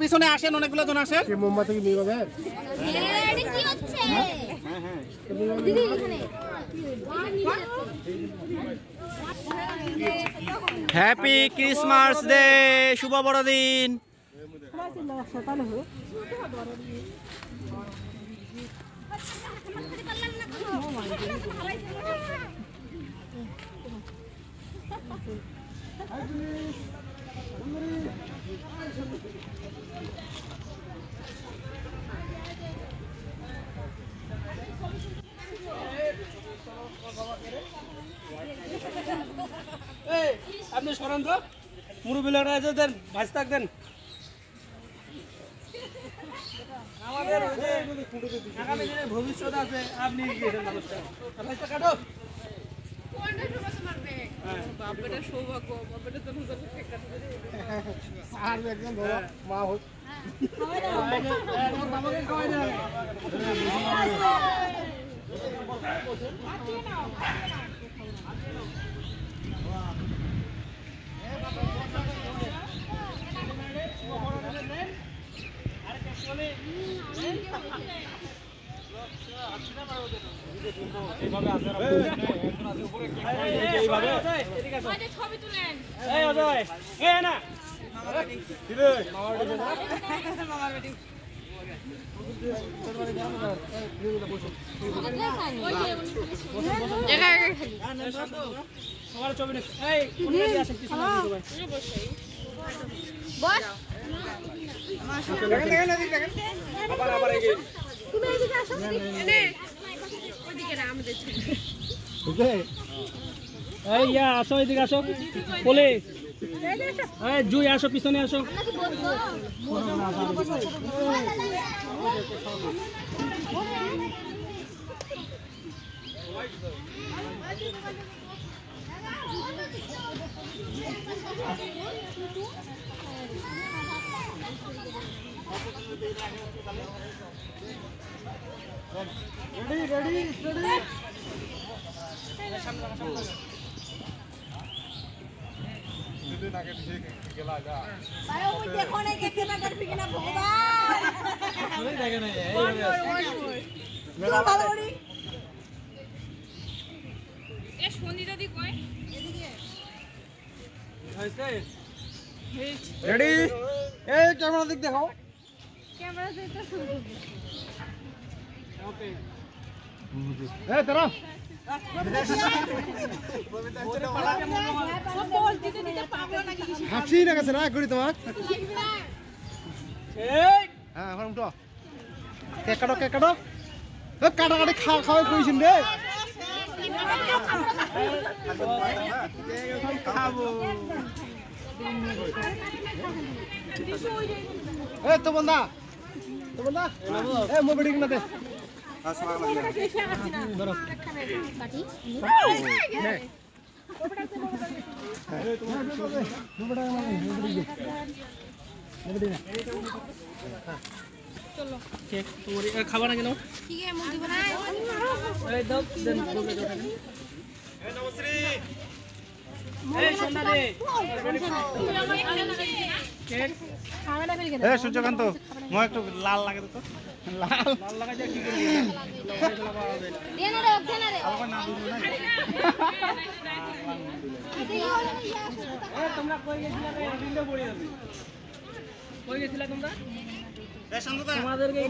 পিছনে আসেন, অনেকগুলো জন আসেন। মোমবাতি কি নিয়ে যাবে? হ্যাপি ক্রিসমাস ডে, শুভ বড়দিন। আপনি সরেন তো, মুরব্বীরা দেন, ভাজ থাকবেন। আমাদের আগামী দিনে ভবিষ্যৎ আছে, আপনি কাটো। সৌভাগ্য আর একজন মা হোক। আসো, এদিকে আসো, পুলিশ জুই আসো, পিছনে আসো। ক্যামেরা দিক দেখাও। হাসি না গেছে না করি তোমার। হ্যাঁ এখন উঠো, কেক কাটো, কেক কাটো, কাটাকাটি খাওয়া কইছেন রে। খাবো তো বন্ধা, তো বন্ধা মোবাইল কিনা দে। খাবার না কেন সূর্যকান্ত একটু লাল লাগে তো, লাল লাগাই কি তোমরা কই গেছিলা তোমরা? তোমাদেরকে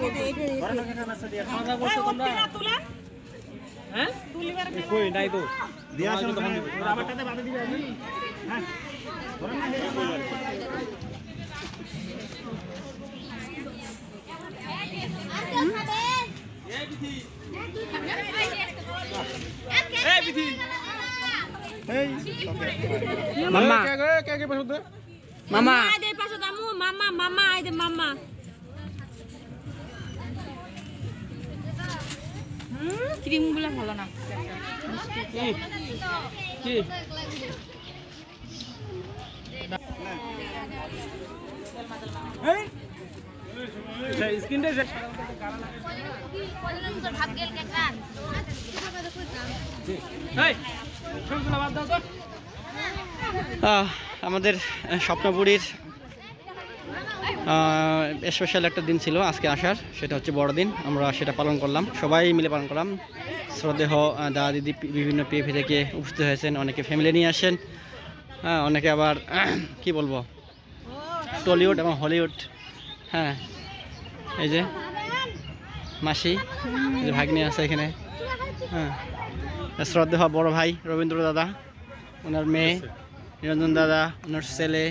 কই নাই তো আমারটাতে বাধা দিবে। হ্যাঁ মামা মামা মামা মামা মামা ক্রিম গুলো ভালো না। আমাদের স্বপ্নপুরীর স্পেশাল একটা দিন ছিল আজকে আসার, সেটা হচ্ছে বড়দিন। আমরা সেটা পালন করলাম, সবাই মিলে পালন করলাম। শ্রদ্ধেয় দাদা দিদি বিভিন্ন পিএফি থেকে উপস্থিত হয়েছেন, অনেকে ফ্যামিলি নিয়ে আসেন, হ্যাঁ অনেকে আবার কি বলবো টলিউড এবং হলিউড। হ্যাঁ এই যে মাসি, এই যে ভাগ্নি আছে এখানে। হ্যাঁ শ্রদ্ধেয় বড় ভাই রবীন্দ্র দাদা, ওনার মেয়ে নিরঞ্জন দাদা, ওনার ছেলে।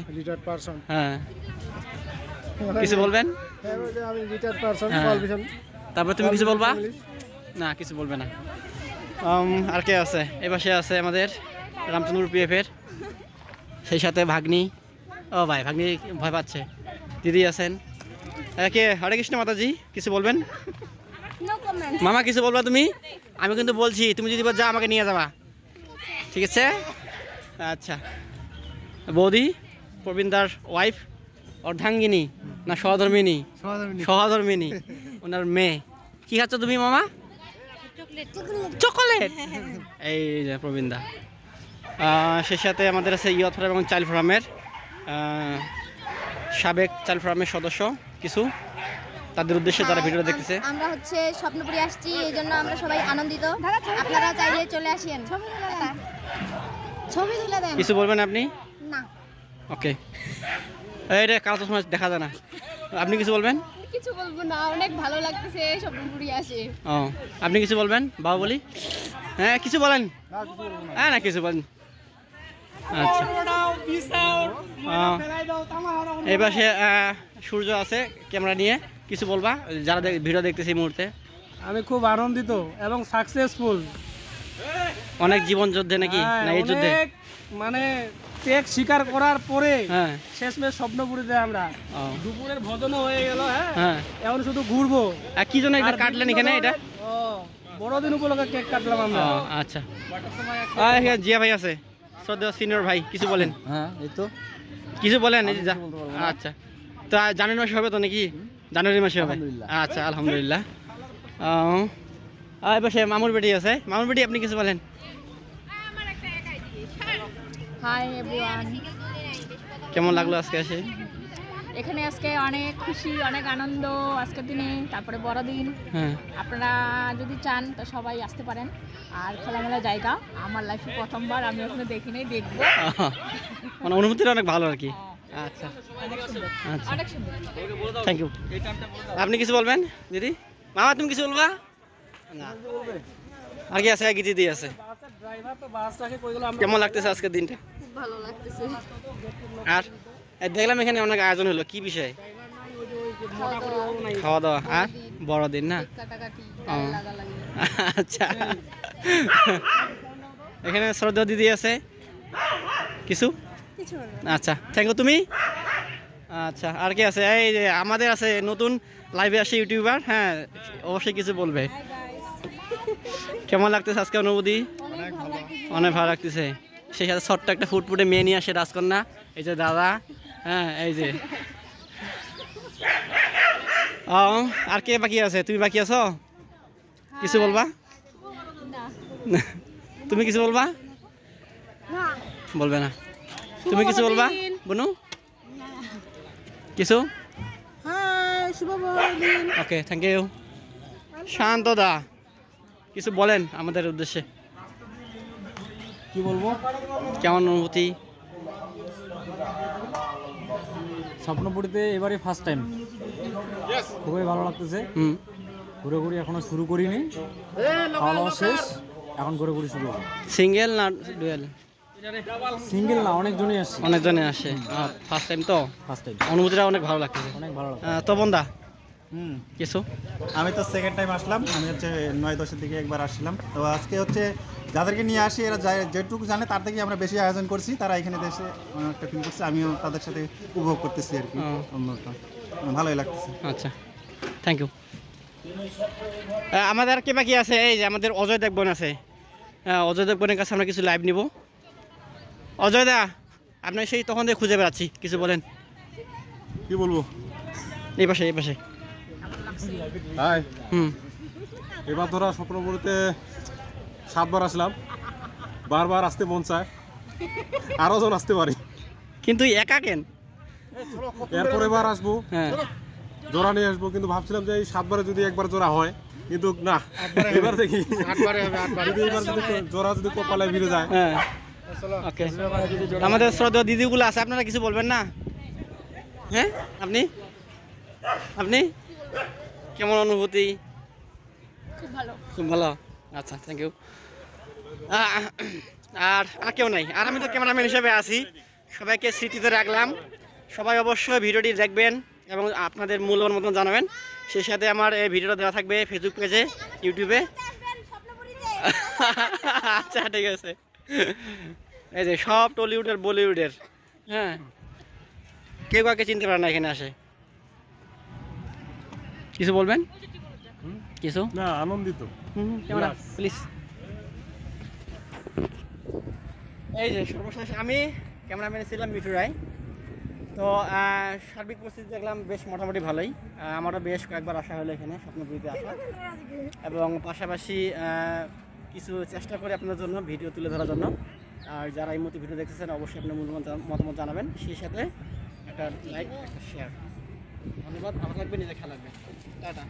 হ্যাঁ কিছু বলবেন? তারপর তুমি কিছু বলবা? না কিছু বলবে না। আর কে আছে? এ পাশে আছে আমাদের রামচন্দ্র পিএফের, সেই সাথে ভাগ্নি। ও ভাই ভাগ্নি ভয় পাচ্ছে। দিদি আছেন। কে? হরে কৃষ্ণ মাতাজি, কিছু বলবেন? মামা কিছু বলবা তুমি? আমি কিন্তু বলছি, তুমি যদি যা আমাকে নিয়ে যাবা, ঠিক আছে? আচ্ছা বৌদি প্রবীণদার ওয়াইফ, অর্ধাঙ্গিনী না সহধর্মিনী? সহধর্মিনী, ওনার মেয়ে। কি খাচ্ছ তুমি মামা? চকোলেট। এই যে প্রবীণদা। সেই সাথে আমাদের আছে ইয়থ ফার্ম এবং চাইল্ড ফার্মের সাবেক চাইল্ড ফার্মের সদস্য কিছু, তাদের উদ্দেশ্যে যারা ভিডিও দেখতেছে। আমরা হচ্ছে স্বপ্নপুরি আসছি, এই জন্য আমরা সবাই আনন্দিত। আপনারা চাইলে চলে আসেন, ছবি তুলে দেন। কিছু বলবেন আপনি? না। ওকে, এই রে কালো চশমা দেখা যায় না। আপনি কিছু বলবেন? কিছু বলবো না, অনেক ভালো লাগতেছে স্বপ্নপুরি আসে। ও আপনি কিছু বলবেন বাবা বলি? হ্যাঁ কিছু বলেন। হ্যাঁ না কিছু বলেন। আচ্ছা এই পাশে সূর্য আছে ক্যামেরা নিয়ে, কিছু বলবা যারা ভিডিও দেখতেছি এই মুহূর্তে? আমি খুব আনন্দিত এবং সাকসেসফুল। অনেক জীবন যুদ্ধে নাকি? না এই যুদ্ধে মানে ত্যাগ স্বীকার করার পরে হ্যাঁ শেষমেশ স্বপ্নপুরীতে আমরা দুপুরের ভোজনও হয়ে গেল। হ্যাঁ এখন শুধু ঘুরবো। কি জন্য এটা কাটলেন এখানে? এটা বড়দিন উপলক্ষে কেক কাটলাম আমরা। আচ্ছা জিয়া ভাই আছে, শ্রদ্ধেয় সিনিয়র ভাই, কিছু বলেন? হ্যাঁ এই তো কিছু বলেন। এই যে আচ্ছা, তো জানুয়ারি মাসে হবে তো নাকি? জানুয়ারি মাসে হবে। আচ্ছা আলহামদুলিল্লাহ। এবার সে মামুর বেটি আছে। মামুর বেটি আপনি কিছু বলেন? হাই এভরিওয়ান, কেমন লাগলো আজকে এসে? এখানে আজকে অনেক খুশি, অনেক আনন্দ আজকের দিনে, তারপরে বড়দিন। হ্যাঁ আপনারা যদি চান তো সবাই আসতে পারেন। আর খোলামেলা জায়গা, আমার লাইফে প্রথমবার, আমি ওখানে দেখি নাই, দেখবো। মানে অনুভূতিটা অনেক ভালো আর কি। আচ্ছা আচ্ছা অনেক সুন্দর। Thank you. আপনি কিছু বলবেন দিদি? মামা তুমি কিছু বলবা? না আর কি আছে? কি দিদি আছে। কেমন লাগতেছে আজকের দিনটা? খুব ভালো লাগতেছে। আর দেখলাম এখানে অনেক আয়োজন হলো, কি বিষয়? খাওয়া দাওয়া আর বড়দিন না? আচ্ছা এখানে শ্রদ্ধা দিদি আছে কিছু? আচ্ছা থ্যাংক ইউ। তুমি? আচ্ছা আর কি আছে? এই যে আমাদের আছে নতুন লাইভে আসে ইউটিউবার, হ্যাঁ অবশ্যই কিছু বলবে। কেমন লাগতেছে আজকে অনুভূতি? অনেক ভালো লাগতেছে। সেই সাথে ছোট্ট একটা ফুটফুটে মেয়ে নিয়ে আসে রাজকন্যা, এই যে দাদা। হ্যাঁ এই যে আর কে বাকি আছে? তুমি বাকি আছো, কিছু বলবা? তুমি কিছু বলবা? বলবে না? তুমি কিছু বলবা বনু? কিছু? Okay thank you. শান্ত দা কিছু বলেন আমাদের উদ্দেশ্যে? কি বলবো? কেমন অনুভূতি? স্বপ্নপুরীতে এবারে ফার্স্ট টাইম, খুবই ভালো লাগতেছে। ঘুরে এখনো শুরু করিনি, খাওয়া দাওয়া শেষ, এখন ঘুরে শুরু হবে। সিঙ্গেল না ডুয়েল? সিঙ্গেল না, অনেকজনই আসছে। অনেকজনে আসে, ফার্স্ট টাইম তো। ফার্স্ট টাইম অনুভূতিটা অনেক ভালো লাগতেছে। অনেক ভালো লাগছে। তো বন্ধা কিছু? আমি তো সেকেন্ড টাইম আসলাম, আমি হচ্ছে 9-10-এর দিকে একবার আসছিলাম। তো আজকে হচ্ছে যাদেরকে নিয়ে আসি, এরা যেটুকু জানে তার থেকে আমরা বেশি আয়োজন করছি, তারা এখানে দেশে অনেকটা ফিল করছে, আমিও তাদের সাথে উপভোগ করতেছি আর কি। অন্যটা ভালোই লাগতেছে। আচ্ছা থ্যাংক ইউ। আমাদের কে বাকি আছে? এই যে আমাদের অজয় দেবগণ আছে, অজয় দেবগণের কাছে আমরা কিছু লাইভ নিব। অজয় দা আপনার সেই তখন থেকে খুঁজে বেড়াচ্ছি, কিছু বলেন। কি বলবো? এই পাশে এই পাশে। হাই, এবার ধরা স্বপ্নপুরীতে 7 বার আসলাম, বারবার আসতে মন চায়, আরও জন আসতে পারি, কিন্তু একা কেন? এরপরে এবার আসবো, হ্যাঁ জোড়া নিয়ে আসবো, কিন্তু ভাবছিলাম যে এই 7 বারে যদি একবার জোড়া হয়, কিন্তু না, এবার দেখি যদি এবার যদি জোড়া যদি কপালে ভিড়ে যায়। হ্যাঁ ওকে, আমাদের শ্রদ্ধেয় দিদিগুলো আছে, আপনারা কিছু বলবেন না? হ্যাঁ আপনি আপনি কেমন অনুভূতি? খুব ভালো। খুব ভালো, আচ্ছা থ্যাংক ইউ। আর আর কেউ নাই, আর আমি তো ক্যামেরাম্যান হিসেবে আছি, সবাইকে স্মৃতিতে রাখলাম। সবাই অবশ্যই ভিডিওটি দেখবেন এবং আপনাদের মূল্যবান মতন জানাবেন। সেই সাথে আমার এই ভিডিওটা দেওয়া থাকবে ফেসবুক পেজে, ইউটিউবে। আচ্ছা ঠিক আছে, এই যে সব টলিউডের বলিউডের, হ্যাঁ কেউ কাউকে চিনতে পারে না এখানে আসে। কিছু বলবেন? কিছু না, আনন্দিত। Camera please. এই যে সর্বশেষ আমি ক্যামেরাম্যান ছিলাম মিঠু রায়। তো সার্বিক পরিস্থিতি দেখলাম বেশ মোটামুটি ভালোই। আমারও বেশ কয়েকবার আসা হলো এখানে স্বপ্নপুরীতে আসা, এবং পাশাপাশি কিছু চেষ্টা করি আপনাদের জন্য ভিডিও তুলে ধরার জন্য। আর যারা এই মতো ভিডিও দেখতেছেন অবশ্যই আপনার মূল্যবান মতামত জানাবেন, সেই সাথে একটা লাইক একটা শেয়ার। ধন্যবাদ, ভালো থাকবেন, নিজের খেয়াল রাখবেন, টাটা।